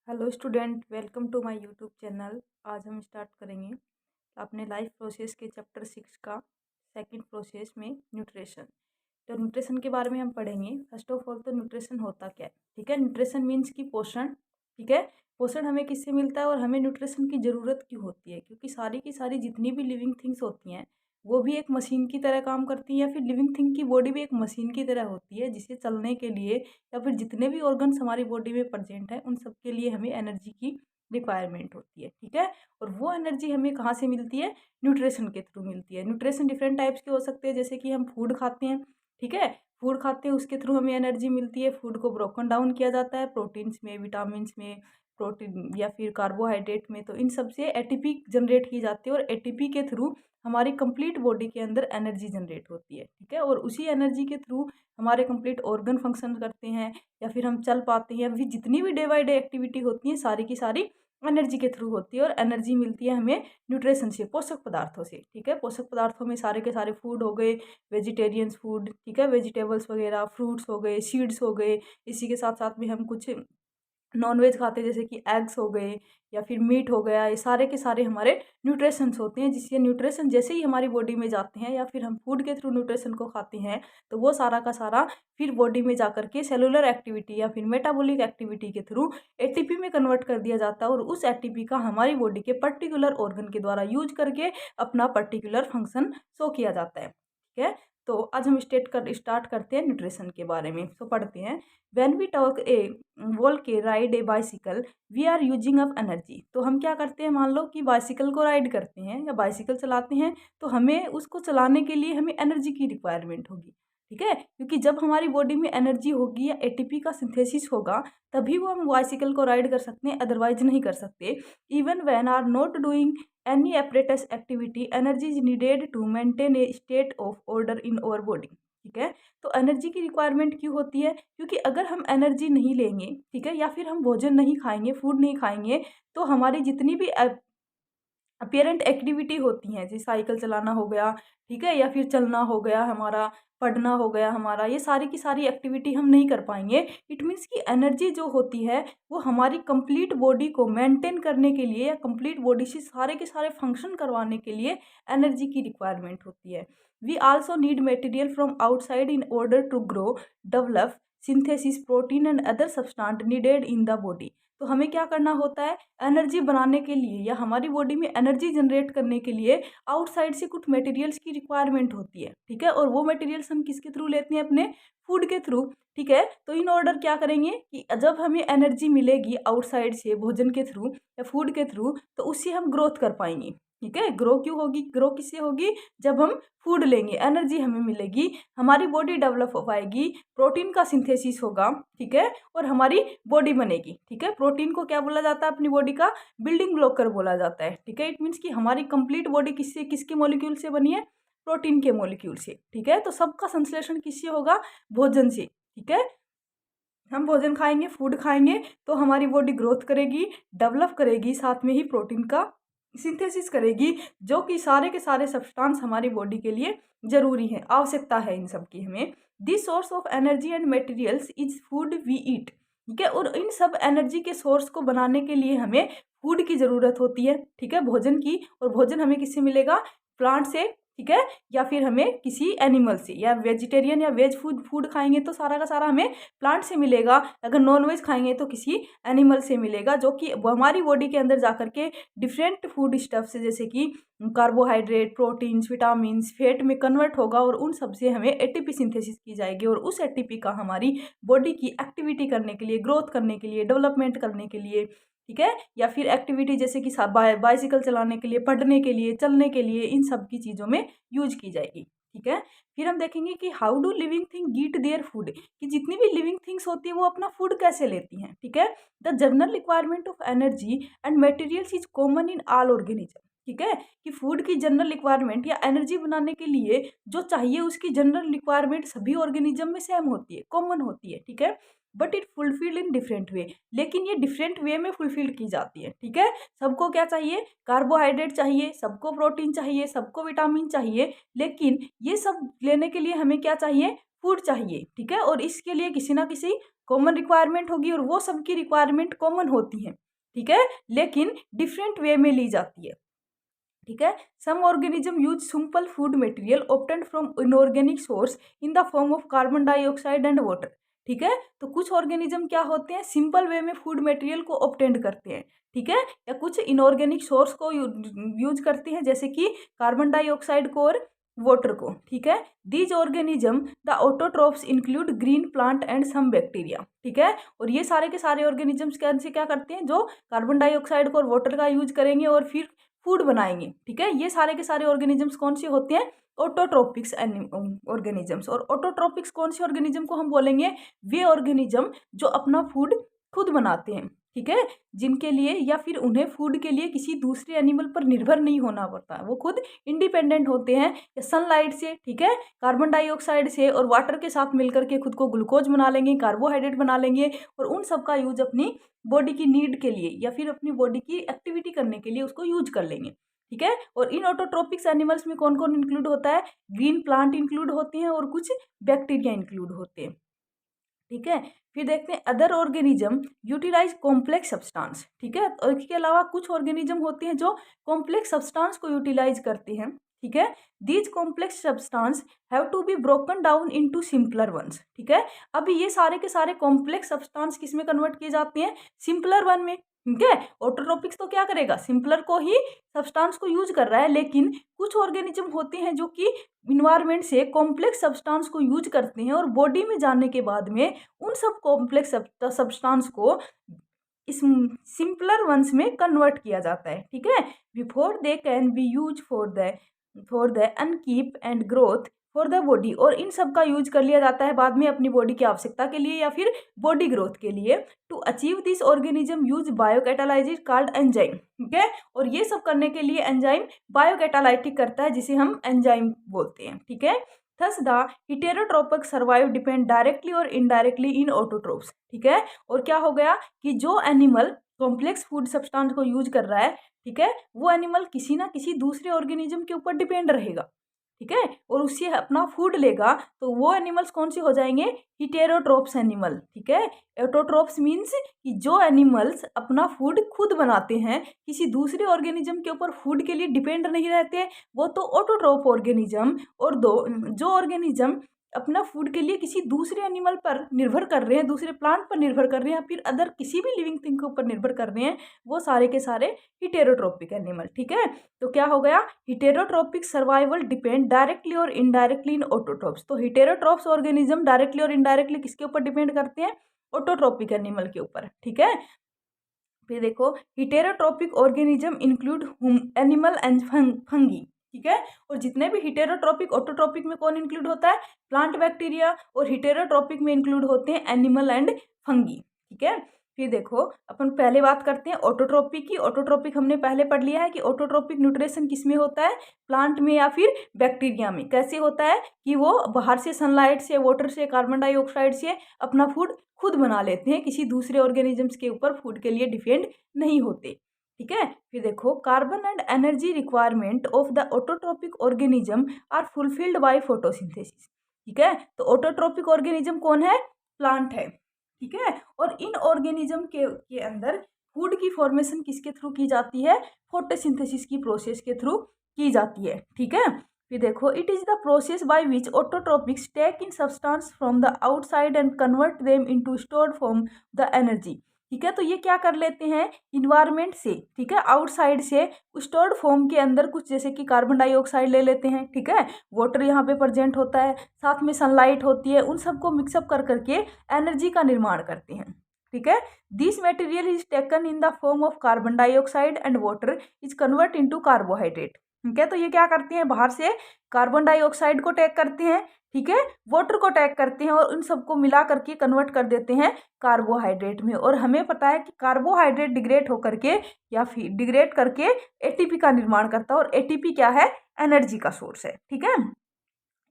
Hello student, welcome to my YouTube channel. आज हम start करेंगे अपने लाइफ प्रोसेस के चैप्टर 6 का सेकंड प्रोसेस में न्यूट्रिशन। तो न्यूट्रिशन के बारे में हम पढ़ेंगे। फर्स्ट ऑफ ऑल तो न्यूट्रिशन होता क्या है, ठीक है। न्यूट्रिशन मीन्स कि पोषण, ठीक है। पोषण हमें किससे मिलता है और हमें न्यूट्रिशन की ज़रूरत क्यों होती है, क्योंकि सारी की सारी जितनी भी लिविंग थिंग्स होती हैं वो भी एक मशीन की तरह काम करती हैं, या फिर लिविंग थिंग की बॉडी भी एक मशीन की तरह होती है, जिसे चलने के लिए या फिर जितने भी ऑर्गन्स हमारी बॉडी में प्रेजेंट है उन सब के लिए हमें एनर्जी की रिक्वायरमेंट होती है, ठीक है। और वो एनर्जी हमें कहाँ से मिलती है? न्यूट्रिशन के थ्रू मिलती है। न्यूट्रिशन डिफरेंट टाइप्स के हो सकते हैं, जैसे कि हम फूड खाते हैं, ठीक है। फूड खाते हैं उसके थ्रू हमें एनर्जी मिलती है। फूड को ब्रोकन डाउन किया जाता है प्रोटीन्स में, विटामिन्स में, प्रोटीन या फिर कार्बोहाइड्रेट में, तो इन सब से एटीपी जनरेट की जाती है और एटीपी के थ्रू हमारी कंप्लीट बॉडी के अंदर एनर्जी जनरेट होती है, ठीक है। और उसी एनर्जी के थ्रू हमारे कंप्लीट ऑर्गन फंक्शन करते हैं, या फिर हम चल पाते हैं, या फिर जितनी भी डे बाय डे एक्टिविटी होती है सारी की सारी एनर्जी के थ्रू होती है। और एनर्जी मिलती है हमें न्यूट्रिशन से, पोषक पदार्थों से, ठीक है। पोषक पदार्थों में सारे के सारे फूड हो गए, वेजिटेरियंस फूड, ठीक है, वेजिटेबल्स वगैरह, फ्रूट्स हो गए, सीड्स हो गए। इसी के साथ साथ में हम कुछ नॉनवेज खाते हैं, जैसे कि एग्स हो गए या फिर मीट हो गया। ये सारे के सारे हमारे न्यूट्रिशंस होते हैं, जिससे न्यूट्रिशन जैसे ही हमारी बॉडी में जाते हैं या फिर हम फूड के थ्रू न्यूट्रिशन को खाते हैं, तो वो सारा का सारा फिर बॉडी में जा करके सेलुलर एक्टिविटी या फिर मेटाबॉलिक एक्टिविटी के थ्रू एटीपी में कन्वर्ट कर दिया जाता है। और उस एटीपी का हमारी बॉडी के पर्टिकुलर ऑर्गन के द्वारा यूज करके अपना पर्टिकुलर फंक्शन शो किया जाता है, ठीक है। तो आज हम स्टार्ट करते हैं न्यूट्रिशन के बारे में। तो पढ़ते हैं। When we talk a walk के ride a bicycle we are using up energy. तो हम क्या करते हैं, मान लो कि बाइसिकल को राइड करते हैं या बाइसिकल चलाते हैं, तो हमें उसको चलाने के लिए हमें एनर्जी की रिक्वायरमेंट होगी, ठीक है। क्योंकि जब हमारी बॉडी में एनर्जी होगी या एटीपी का सिंथेसिस होगा, तभी वो हम बाइसिकल को राइड कर सकते हैं, अदरवाइज नहीं कर सकते। Even when are not doing any apparatus activity energy is needed to maintain a state of order in our body, ठीक है। तो एनर्जी की रिक्वायरमेंट क्यों होती है? क्योंकि अगर हम एनर्जी नहीं लेंगे, ठीक है, या फिर हम भोजन नहीं खाएंगे, फूड नहीं खाएंगे, तो हमारी जितनी भी अपियरेंट एक्टिविटी होती हैं, जैसे साइकिल चलाना हो गया, ठीक है, या फिर चलना हो गया हमारा, पढ़ना हो गया हमारा, ये सारी की सारी एक्टिविटी हम नहीं कर पाएंगे। इट मीन्स कि एनर्जी जो होती है वो हमारी कंप्लीट बॉडी को मेंटेन करने के लिए या कंप्लीट बॉडी से सारे के सारे फंक्शन करवाने के लिए एनर्जी की रिक्वायरमेंट होती है। We also need material from outside in order to grow, develop, synthesis protein and other substance needed in the body. तो हमें क्या करना होता है, एनर्जी बनाने के लिए या हमारी बॉडी में एनर्जी जनरेट करने के लिए आउटसाइड से कुछ मटेरियल्स की रिक्वायरमेंट होती है, ठीक है। और वो मटेरियल्स हम किसके थ्रू लेते हैं? अपने फूड के थ्रू, ठीक है। तो इन ऑर्डर क्या करेंगे कि जब हमें एनर्जी मिलेगी आउटसाइड से भोजन के थ्रू या फूड के थ्रू, तो उससे हम ग्रोथ कर पाएंगे, ठीक है। ग्रो क्यों होगी? ग्रो किससे होगी? जब हम फूड लेंगे, एनर्जी हमें मिलेगी, हमारी बॉडी डेवलप हो पाएगी, प्रोटीन का सिंथेसिस होगा, ठीक है, और हमारी बॉडी बनेगी, ठीक है। प्रोटीन को क्या बोला जाता है? अपनी बॉडी का बिल्डिंग ब्लॉकर बोला जाता है, ठीक है। इट मीन्स कि हमारी कंप्लीट बॉडी किससे, किसके मॉलिक्यूल से बनी है? प्रोटीन के मॉलिक्यूल से, ठीक है। तो सबका संश्लेषण किससे होगा? भोजन से, ठीक है। हम भोजन खाएंगे, फूड खाएंगे, तो हमारी बॉडी ग्रोथ करेगी, डेवलप करेगी, साथ में ही प्रोटीन का सिंथेसिस करेगी, जो कि सारे के सारे सब्सटेंस हमारी बॉडी के लिए जरूरी है, आवश्यकता है इन सब की हमें। This source of energy and materials is food we eat, ठीक है। और इन सब एनर्जी के सोर्स को बनाने के लिए हमें फूड की ज़रूरत होती है, ठीक है, भोजन की। और भोजन हमें किससे मिलेगा? प्लांट से, ठीक है, या फिर हमें किसी एनिमल से, या वेजिटेरियन या वेज फूड फूड खाएंगे तो सारा का सारा हमें प्लांट से मिलेगा। अगर नॉन वेज खाएंगे तो किसी एनिमल से मिलेगा, जो कि हमारी बॉडी के अंदर जा करके डिफरेंट फूड स्टफ से, जैसे कि कार्बोहाइड्रेट, प्रोटीन्स, विटामिन्स, फैट में कन्वर्ट होगा, और उन सब से हमें एटीपी सिंथेसिस की जाएगी। और उस एटीपी का हमारी बॉडी की एक्टिविटी करने के लिए, ग्रोथ करने के लिए, डेवलपमेंट करने के लिए, ठीक है, या फिर एक्टिविटी जैसे कि बाइसिकल चलाने के लिए, पढ़ने के लिए, चलने के लिए, इन सब की चीज़ों में यूज की जाएगी, ठीक है। फिर हम देखेंगे कि how do living thing git their food, कि जितनी भी लिविंग थिंग्स होती है वो अपना फूड कैसे लेती हैं, ठीक है। The general requirement of energy and materials is common in all organism, ठीक है। कि फूड की जनरल रिक्वायरमेंट या एनर्जी बनाने के लिए जो चाहिए उसकी जनरल रिक्वायरमेंट सभी ऑर्गेनिज्म में सेम होती है, कॉमन होती है, ठीक है। But it fulfilled in different way, लेकिन ये डिफरेंट वे में फुलफिल की जाती है, ठीक है। सबको क्या चाहिए? कार्बोहाइड्रेट चाहिए, सबको प्रोटीन चाहिए, सबको विटामिन चाहिए, लेकिन ये सब लेने के लिए हमें क्या चाहिए? फूड चाहिए, ठीक है, और इसके लिए किसी ना किसी कॉमन रिक्वायरमेंट होगी और वो सबकी रिक्वायरमेंट कॉमन होती है, ठीक है, लेकिन डिफरेंट वे में ली जाती है, ठीक है। Some organism use simple food material obtained from inorganic source in the form of carbon dioxide and water, ठीक है। तो कुछ ऑर्गेनिज्म क्या होते हैं, सिंपल वे में फूड मटेरियल को ऑब्टेंड करते हैं, ठीक है, या कुछ इनऑर्गेनिक सोर्स को यूज करते हैं, जैसे कि कार्बन डाइऑक्साइड को और वाटर को, ठीक है। These organism the autotrophs include green plant and some bacteria, ठीक है, और ये सारे के सारे ऑर्गेनिजम्स कैसे क्या करते हैं, जो कार्बन डाइऑक्साइड को और वाटर का यूज करेंगे और फिर फूड बनाएंगे, ठीक है। ये सारे के सारे ऑर्गेनिजम्स कौन से होते हैं, ऑटोट्रोपिक्स ऑर्गेनिजम्स। और ऑटोट्रोपिक्स कौन से ऑर्गेनिज्म को हम बोलेंगे, वे ऑर्गेनिज्म जो अपना फूड खुद बनाते हैं, ठीक है, जिनके लिए या फिर उन्हें फूड के लिए किसी दूसरे एनिमल पर निर्भर नहीं होना पड़ता, वो खुद इंडिपेंडेंट होते हैं सनलाइट से, ठीक है, कार्बन डाइऑक्साइड से और वाटर के साथ मिलकर के खुद को ग्लूकोज बना लेंगे, कार्बोहाइड्रेट बना लेंगे और उन सब का यूज अपनी बॉडी की नीड के लिए या फिर अपनी बॉडी की एक्टिविटी करने के लिए उसको यूज कर लेंगे, ठीक है। और इन ऑटोट्रोपिक्स एनिमल्स में कौन कौन इंक्लूड होता है, ग्रीन प्लांट इंक्लूड होते हैं और कुछ बैक्टीरिया इंक्लूड होते हैं, ठीक है। फिर देखते हैं other organism utilise complex substance, ठीक है, और इसके अलावा कुछ ऑर्गेनिज्म होते हैं जो कॉम्प्लेक्स सब्सटेंस को यूटिलाइज करते हैं, ठीक है। These complex substance have to be broken down into simpler ones, ठीक है। अब ये सारे के सारे कॉम्प्लेक्स सब्सटेंस किस में कन्वर्ट किए जाते हैं, सिंपलर वन में, ठीक है। ऑटोट्रोपिक्स तो क्या करेगा, सिंपलर को ही सब्सटेंस को यूज कर रहा है, लेकिन कुछ ऑर्गेनिज्म होते हैं जो कि इन्वायरमेंट से कॉम्प्लेक्स सब्सटेंस को यूज करते हैं और बॉडी में जाने के बाद में उन सब कॉम्प्लेक्स सब्सटेंस को इस सिंपलर वंस में कन्वर्ट किया जाता है, ठीक है, before they can be use for the upkeep and growth for the body. और इन सब का यूज कर लिया जाता है बाद में अपनी बॉडी की आवश्यकता के लिए या फिर बॉडी ग्रोथ के लिए। To achieve this organism use biocatalysis called enzyme, ठीक है, और ये सब करने के लिए एंजाइम बायोकैटालाइटिक करता है जिसे हम एंजाइम बोलते हैं, ठीक है। Thus the heterotrophic survive depend directly और इनडायरेक्टली इन ऑटोट्रोप्स, ठीक है। और क्या हो गया कि जो एनिमल कॉम्प्लेक्स फूड सब्सटेंस को यूज कर रहा है, ठीक है, वो एनिमल किसी ना किसी दूसरे ऑर्गेनिज्म के ऊपर डिपेंड रहेगा, ठीक है, और उससे अपना फूड लेगा, तो वो एनिमल्स कौन से हो जाएंगे, हेटेरोट्रोप्स एनिमल, ठीक है। ऑटोट्रोप्स मीन्स कि जो एनिमल्स अपना फूड खुद बनाते हैं, किसी दूसरे ऑर्गेनिज्म के ऊपर फूड के लिए डिपेंड नहीं रहते, वो तो ऑटोट्रोप ऑर्गेनिज्म। और जो ऑर्गेनिज्म अपना फूड के लिए किसी दूसरे एनिमल पर निर्भर कर रहे हैं, दूसरे प्लांट पर निर्भर कर रहे हैं या फिर अदर किसी भी लिविंग थिंग के ऊपर निर्भर कर रहे हैं, वो सारे के सारे हेटेरोट्रोपिक एनिमल, ठीक है। तो क्या हो गया, हेटेरोट्रोपिक सर्वाइवल डिपेंड डायरेक्टली और इनडायरेक्टली इन ऑटोट्रोप्स। तो हेटेरोट्रोप्स ऑर्गेनिज्म डायरेक्टली और इनडायरेक्टली किसके ऊपर डिपेंड करते हैं, ऑटोट्रोपिक एनिमल के ऊपर, ठीक है। फिर देखो heterotrophic organism include animal and fungi, ठीक है, और जितने भी हेटेरोट्रोपिक ऑटोट्रोपिक में कौन इंक्लूड होता है, प्लांट बैक्टीरिया, और हेटेरोट्रोपिक में इंक्लूड होते हैं एनिमल एंड फंगी, ठीक है। फिर देखो अपन पहले बात करते हैं ऑटोट्रोपिक की। ऑटोट्रोपिक हमने पहले पढ़ लिया है कि ऑटोट्रोपिक न्यूट्रिशन किस में होता है, प्लांट में या फिर बैक्टीरिया में। कैसे होता है कि वो बाहर से सनलाइट से, वाटर से, कार्बन डाइऑक्साइड से अपना फूड खुद बना लेते हैं, किसी दूसरे ऑर्गेनिजम्स के ऊपर फूड के लिए डिपेंड नहीं होते, ठीक है। फिर देखो carbon and energy requirement of the autotrophic organism are fulfilled by photosynthesis, ठीक है। तो ऑटोट्रोपिक ऑर्गेनिज्म कौन है, प्लांट है, ठीक है। और इन ऑर्गेनिज्म के अंदर फूड की फॉर्मेशन किसके थ्रू की जाती है, फोटोसिंथेसिस की प्रोसेस के थ्रू की जाती है, ठीक है। फिर देखो it is the process by which autotrophics take in substance from the outside and convert them into stored form the energy, ठीक है। तो ये क्या कर लेते हैं, इन्वायरमेंट से, ठीक है, आउटसाइड से स्टोर्ड फॉर्म के अंदर कुछ जैसे कि कार्बन डाइऑक्साइड ले लेते हैं, ठीक है, वाटर यहाँ पे प्रेजेंट होता है, साथ में सनलाइट होती है, उन सबको मिक्सअप कर करके एनर्जी का निर्माण करते हैं, ठीक है। This material is taken in the form of carbon dioxide and water is convert into carbohydrate, ठीक है। तो ये क्या करते हैं, बाहर से कार्बन डाइऑक्साइड को टैग करते हैं, ठीक है, वाटर को टैग करते हैं और उन सबको मिला करके कन्वर्ट कर देते हैं कार्बोहाइड्रेट में। और हमें पता है कि कार्बोहाइड्रेट डिग्रेड होकर के या फिर डिग्रेड करके एटीपी का निर्माण करता है, और एटीपी क्या है, एनर्जी का सोर्स है, ठीक है।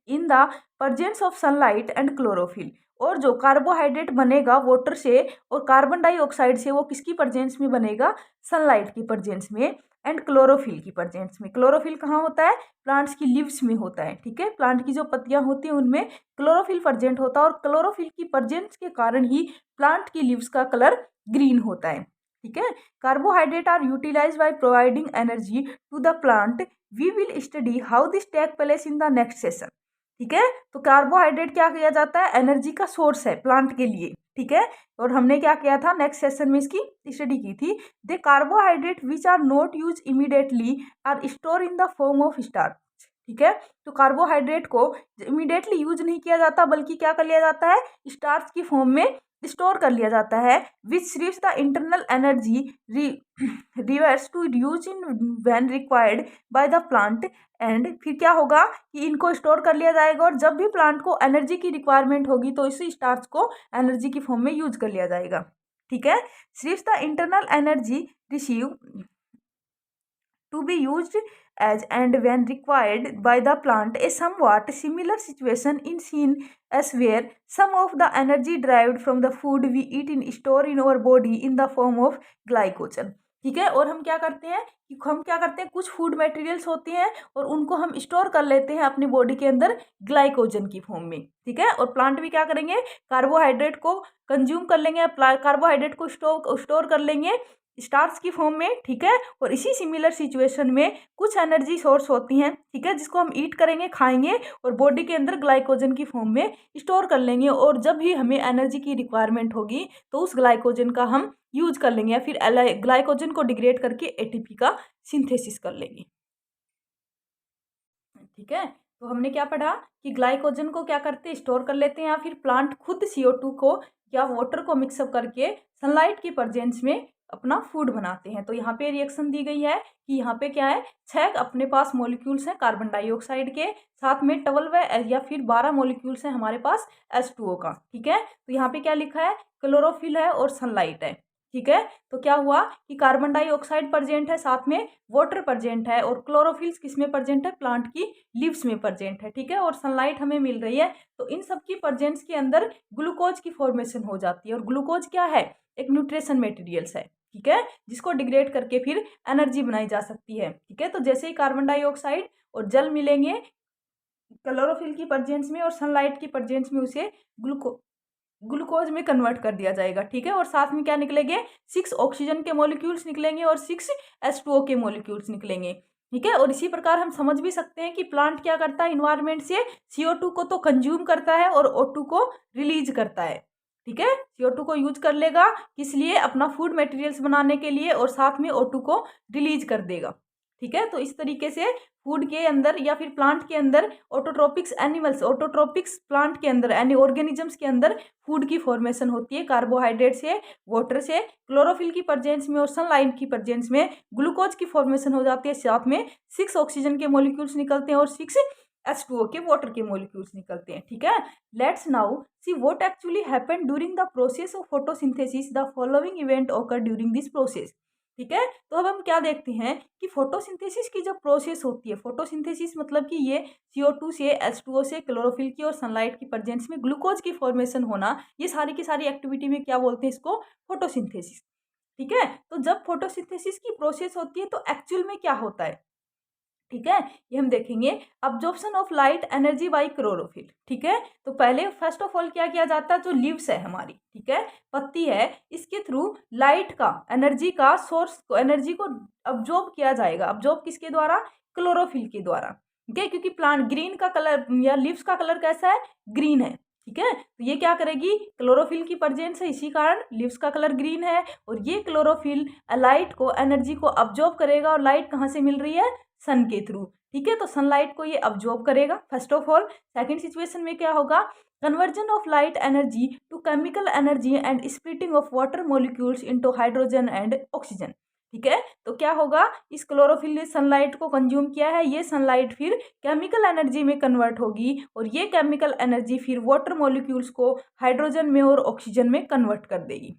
In the presence of sunlight and chlorophyll, और जो कार्बोहाइड्रेट बनेगा वाटर से और कार्बन डाइऑक्साइड से, वो किसकी प्रेजेंस में बनेगा, सनलाइट की प्रेजेंस में, एंड क्लोरोफिल की प्रेजेंस में। क्लोरोफिल कहाँ होता है? प्लांट्स की लीव्स में होता है, ठीक है। प्लांट की जो पत्तियां होती हैं उनमें क्लोरोफिल प्रेजेंट होता है और क्लोरोफिल की प्रेजेंस के कारण ही प्लांट की लीव्स का कलर ग्रीन होता है, ठीक है। Carbohydrate are utilised by providing energy to the plant. We will study how this take place in the next session, ठीक है। तो कार्बोहाइड्रेट क्या किया जाता है? एनर्जी का सोर्स है प्लांट के लिए, ठीक है। और हमने क्या किया था नेक्स्ट सेशन में इसकी स्टडी की थी। The carbohydrate which are not use immediately are store in the form of starch, ठीक है। तो कार्बोहाइड्रेट को इमीडिएटली यूज नहीं किया जाता बल्कि क्या कर लिया जाता है? स्टार्च की फॉर्म में स्टोर कर लिया जाता है। Which reach the internal energy reverse to use in when required by the plant. And फिर क्या होगा कि इनको स्टोर कर लिया जाएगा और जब भी प्लांट को एनर्जी की रिक्वायरमेंट होगी तो इसी स्टार्च को एनर्जी की फॉर्म में यूज कर लिया जाएगा, ठीक है। सिर्फ the internal energy receive to be used as and when required by the plant. A somewhat similar situation is seen as where some of the energy derived from the food we eat in store in our body in the form of glycogen, ठीक है। और हम क्या करते हैं कुछ food materials होते हैं और उनको हम स्टोर कर लेते हैं अपनी बॉडी के अंदर ग्लाइकोजन की फॉर्म में, ठीक है। और प्लांट भी क्या करेंगे? कार्बोहाइड्रेट को कंज्यूम कर लेंगे, कार्बोहाइड्रेट को स्टोर कर लेंगे स्टार्च की फॉर्म में, ठीक है। और इसी सिमिलर सिचुएशन में कुछ एनर्जी सोर्स होती हैं, ठीक है, जिसको हम ईट करेंगे, खाएंगे और बॉडी के अंदर ग्लाइकोजन की फॉर्म में स्टोर कर लेंगे और जब भी हमें एनर्जी की रिक्वायरमेंट होगी तो उस ग्लाइकोजन का हम यूज कर लेंगे या फिर ग्लाइकोजन को डिग्रेड करके एटीपी का सिंथेसिस कर लेंगे, ठीक है। तो हमने क्या पढ़ा कि ग्लाइकोजन को क्या करते हैं? स्टोर कर लेते हैं या फिर प्लांट खुद CO2 को या वाटर को मिक्सअप करके सनलाइट की प्रेजेंस में अपना फूड बनाते हैं। तो यहाँ पे रिएक्शन दी गई है कि यहाँ पे क्या है, 6 अपने पास मॉलिक्यूल्स हैं कार्बन डाइऑक्साइड के, साथ में 12 या फिर 12 मॉलिक्यूल्स हैं हमारे पास H2O का, ठीक है। तो यहाँ पे क्या लिखा है? क्लोरोफिल है और सनलाइट है, ठीक है। तो क्या हुआ कि कार्बन डाइऑक्साइड प्रेजेंट है, साथ में वाटर प्रेजेंट है और क्लोरोफिल्स किस में प्रेजेंट है? प्लांट की लीव्स में प्रेजेंट है, ठीक है। और सनलाइट हमें मिल रही है तो इन सब की प्रेजेंस के अंदर ग्लूकोज की फॉर्मेशन हो जाती है। और ग्लूकोज क्या है? एक न्यूट्रिशन मेटेरियल्स है, ठीक है, जिसको डिग्रेड करके फिर एनर्जी बनाई जा सकती है, ठीक है। तो जैसे ही कार्बन डाइऑक्साइड और जल मिलेंगे क्लोरोफिल की प्रेजेंस में और सनलाइट की प्रेजेंस में उसे ग्लूकोज में कन्वर्ट कर दिया जाएगा, ठीक है। और साथ में क्या निकलेंगे? 6 ऑक्सीजन के मॉलिक्यूल्स निकलेंगे और 6 H2O के मॉलिक्यूल्स निकलेंगे, ठीक है। और इसी प्रकार हम समझ भी सकते हैं कि प्लांट क्या करता है? इन्वायरमेंट से CO2 को तो कंज्यूम करता है और O2 को रिलीज करता है, ठीक है। CO2 को यूज कर लेगा किस लिए? अपना फूड मटेरियल्स बनाने के लिए और साथ में O2 को रिलीज कर देगा, ठीक है। तो इस तरीके से फूड के अंदर या फिर प्लांट के अंदर ऑटोट्रोपिक्स प्लांट के अंदर यानी ऑर्गेनिजम्स के अंदर फूड की फॉर्मेशन होती है कार्बोहाइड्रेट से, वाटर से, क्लोरोफिल की प्रेजेंस में और सनलाइट की प्रेजेंस में ग्लूकोज की फॉर्मेशन हो जाती है, साथ में 6 ऑक्सीजन के मॉलिक्यूल्स निकलते हैं और 6 H2O के वाटर के मॉलिक्यूल्स निकलते हैं, ठीक है। Let's now see what actually happened during the process of photosynthesis. The following event occur during this process, ठीक है। तो अब हम क्या देखते हैं कि फोटोसिंथेसिस की जो प्रोसेस होती है, फोटोसिंथेसिस मतलब कि ये CO2 से, H2O से, क्लोरोफिल की और सनलाइट की प्रेजेंस में ग्लूकोज की फॉर्मेशन होना, ये सारी की सारी एक्टिविटी में क्या बोलते हैं? इसको फोटोसिंथेसिस, ठीक है। तो जब फोटोसिंथेसिस की प्रोसेस होती है तो एक्चुअल में क्या होता है, ठीक है, ये हम देखेंगे। Absorption of light energy by chlorophyll, ठीक है। तो पहले फर्स्ट ऑफ ऑल क्या किया जाता है? जो लीव्स है हमारी, ठीक है, पत्ती है, इसके थ्रू लाइट का, एनर्जी का सोर्स को, एनर्जी को अब्जॉर्ब किया जाएगा। अब्जॉर्ब किसके द्वारा? क्लोरोफिल के द्वारा, ठीक है। क्योंकि प्लांट ग्रीन का कलर या लीव्स का कलर कैसा है? ग्रीन है, ठीक है। तो ये क्या करेगी? क्लोरोफिल की प्रेजेंस है, इसी कारण लीव्स का कलर ग्रीन है और ये क्लोरोफिल लाइट को, एनर्जी को अब्जॉर्ब करेगा। और लाइट कहाँ से मिल रही है? सन के थ्रू, ठीक है। तो सनलाइट को ये अब्जॉर्ब करेगा first of all. Second situation में क्या होगा? Conversion of light energy to chemical energy and splitting of water molecules into hydrogen and oxygen, ठीक है। तो क्या होगा? इस क्लोरोफिल ने सनलाइट को कंज्यूम किया है, ये सनलाइट फिर केमिकल एनर्जी में कन्वर्ट होगी और ये केमिकल एनर्जी फिर वाटर मॉलिक्यूल्स को हाइड्रोजन में और ऑक्सीजन में कन्वर्ट कर देगी,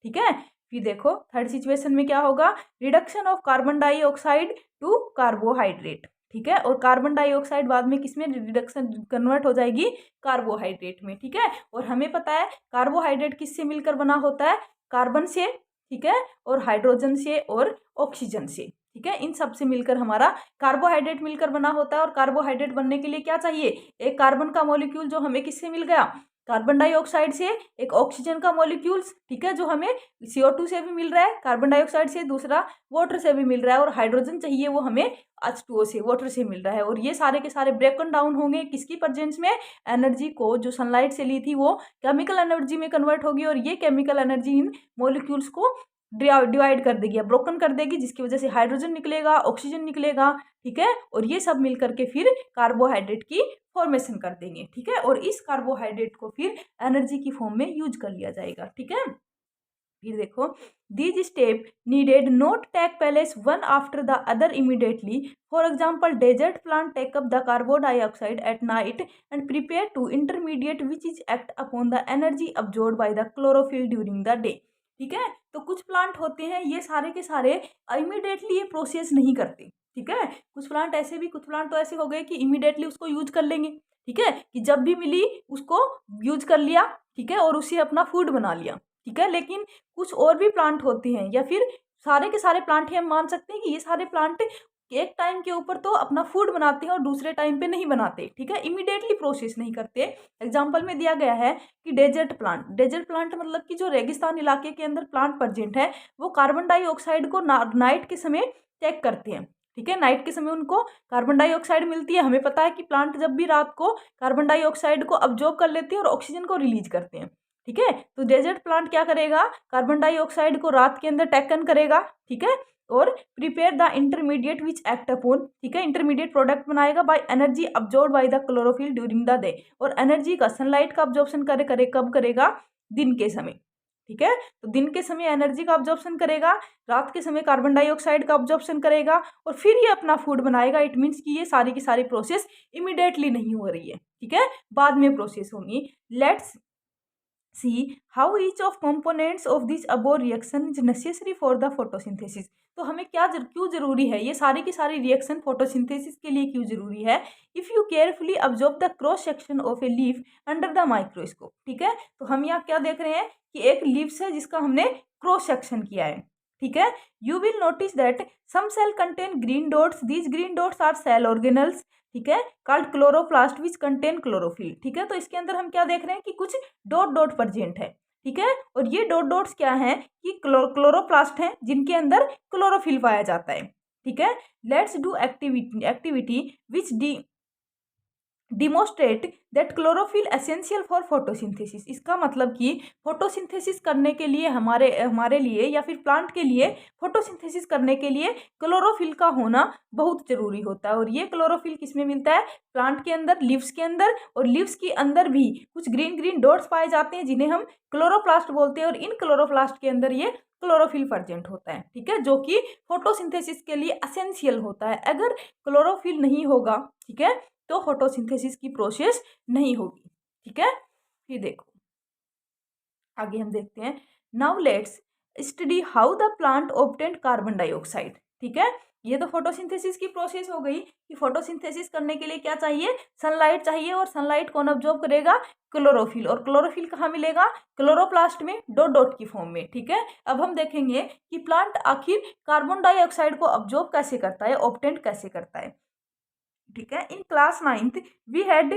ठीक है। फिर देखो थर्ड सिचुएशन में क्या होगा? Reduction of carbon dioxide to carbohydrate, ठीक है। और कार्बन डाइऑक्साइड बाद में किसमें रिडक्शन कन्वर्ट हो जाएगी? कार्बोहाइड्रेट में, ठीक है। और हमें पता है कार्बोहाइड्रेट किससे मिलकर बना होता है? कार्बन से, ठीक है, और हाइड्रोजन से और ऑक्सीजन से, ठीक है। इन सब से मिलकर हमारा कार्बोहाइड्रेट मिलकर बना होता है। और कार्बोहाइड्रेट बनने के लिए क्या चाहिए, एक कार्बन का मॉलिक्यूल जो हमें किससे मिल गया, कार्बन डाइऑक्साइड से, एक ऑक्सीजन का मॉलिक्यूल्स, ठीक है, जो हमें CO2 से भी मिल रहा है, कार्बन डाइऑक्साइड से, दूसरा वाटर से भी मिल रहा है, और हाइड्रोजन चाहिए वो हमें H2O से, वाटर से मिल रहा है। और ये सारे के सारे ब्रेकन डाउन होंगे किसकी प्रेजेंस में, एनर्जी को जो सनलाइट से ली थी वो केमिकल एनर्जी में कन्वर्ट होगी, और ये केमिकल एनर्जी इन मॉलिक्यूल्स को डिवाइड कर देगी, ब्रोकन कर देगी, जिसकी वजह से हाइड्रोजन निकलेगा, ऑक्सीजन निकलेगा, ठीक है। और ये सब मिल करके फिर कार्बोहाइड्रेट की फॉर्मेशन कर देंगे, ठीक है। और इस कार्बोहाइड्रेट को फिर एनर्जी की फॉर्म में यूज कर लिया जाएगा, ठीक है। फिर देखो, these step needed not take place one after the other immediately. For example, desert plant take up the carbon dioxide at night and prepare to intermediate which is act upon the energy absorbed by the chlorophyll during the day, ठीक है। तो कुछ plant होते हैं ये सारे के सारे इमीडिएटली ये प्रोसेस नहीं करते, ठीक है। कुछ प्लांट ऐसे भी, कुछ प्लांट तो ऐसे हो गए कि इमीडिएटली उसको यूज कर लेंगे, ठीक है, कि जब भी मिली उसको यूज कर लिया, ठीक है, और उसे अपना फूड बना लिया, ठीक है। लेकिन कुछ और भी प्लांट होते हैं, या फिर सारे के सारे प्लांट ही हम मान सकते हैं कि ये सारे प्लांट एक टाइम के ऊपर तो अपना फूड बनाते हैं और दूसरे टाइम पे नहीं बनाते, ठीक है, इमीडिएटली प्रोसेस नहीं करते। एग्जाम्पल में दिया गया है कि डेजर्ट प्लांट, डेजर्ट प्लांट मतलब कि जो रेगिस्तान इलाके के अंदर प्लांट प्रेजेंट है वो कार्बन डाइऑक्साइड को नाइट के समय टेक करते हैं, ठीक है। नाइट के समय उनको कार्बन डाइऑक्साइड मिलती है। हमें पता है कि प्लांट जब भी रात को कार्बन डाइऑक्साइड को अब्जॉर्ब कर लेते हैं और ऑक्सीजन को रिलीज करते हैं, ठीक है। तो डेजर्ट प्लांट क्या करेगा, कार्बन डाइऑक्साइड को रात के अंदर टैकन करेगा, ठीक है, और prepare the intermediate which act upon, ठीक है, इंटरमीडिएट प्रोडक्ट बनाएगा by energy absorb bye the chlorophyll during the day. और एनर्जी का सनलाइट का अब्जॉर्प्शन करे कब करेगा, दिन के समय, ठीक है। तो दिन के समय एनर्जी का अब्जॉर्प्शन करेगा, रात के समय कार्बन डाइऑक्साइड का अब्जॉर्प्शन करेगा, और फिर ये अपना फूड बनाएगा। इट मीन्स कि ये सारी की सारी प्रोसेस इमीडिएटली नहीं हो रही है, ठीक है, बाद में प्रोसेस होंगी। Let's see how each of components of this above reaction is necessary for the photosynthesis। तो हमें क्यों जरूरी है, ये सारी की सारी रिएक्शन फोटोसिंथेसिस के लिए क्यों जरूरी है। If you carefully observe the cross section of a leaf under the microscope, ठीक है। तो हम यहाँ क्या देख रहे हैं कि एक लीव्स है जिसका हमने क्रॉस सेक्शन किया है, ठीक है। You will notice that some cell contain green dots, these green dots are cell organelles, ठीक है, called chloroplast which contain chlorophyll, ठीक है। तो इसके अंदर हम क्या देख रहे हैं कि कुछ डॉट डॉट प्रेजेंट है, ठीक है। और ये डॉट डॉट्स क्या हैं कि क्लोरोप्लास्ट हैं जिनके अंदर क्लोरोफिल पाया जाता है, ठीक है। Let's do activity which demonstrate that chlorophyll essential for photosynthesis. इसका मतलब कि फोटोसिंथेसिस करने के लिए हमारे लिए या फिर प्लांट के लिए फोटोसिंथेसिस करने के लिए क्लोरोफिल का होना बहुत जरूरी होता है। और ये क्लोरोफिल किस में मिलता है, प्लांट के अंदर, लीव्स के अंदर, और लीव्स के अंदर भी कुछ ग्रीन ग्रीन डॉट्स पाए जाते हैं जिन्हें हम क्लोरोप्लास्ट बोलते हैं। और इन क्लोरोप्लास्ट के अंदर ये क्लोरोफिल प्रेजेंट होता है, ठीक है, जो कि फोटोसिंथेसिस के लिए एसेंशियल होता है। अगर क्लोरोफिल नहीं होगा, ठीक है, तो फोटोसिंथेसिस की प्रोसेस नहीं होगी, ठीक है। फिर देखो आगे हम देखते हैं, now let's study how the plant obtain carbon dioxide, ठीक है। ये तो फोटोसिंथेसिस की प्रोसेस हो गई कि फोटोसिंथेसिस करने के लिए क्या चाहिए, सनलाइट चाहिए, और सनलाइट कौन ऑब्जॉर्ब करेगा, क्लोरोफिल। और क्लोरोफिल कहाँ मिलेगा, क्लोरोप्लास्ट में, डॉट डॉट की फॉर्म में, ठीक है। अब हम देखेंगे कि प्लांट आखिर कार्बन डाइऑक्साइड को ऑब्जॉर्ब कैसे करता है, ऑब्टेन कैसे करता है, ठीक है। In class 9th we had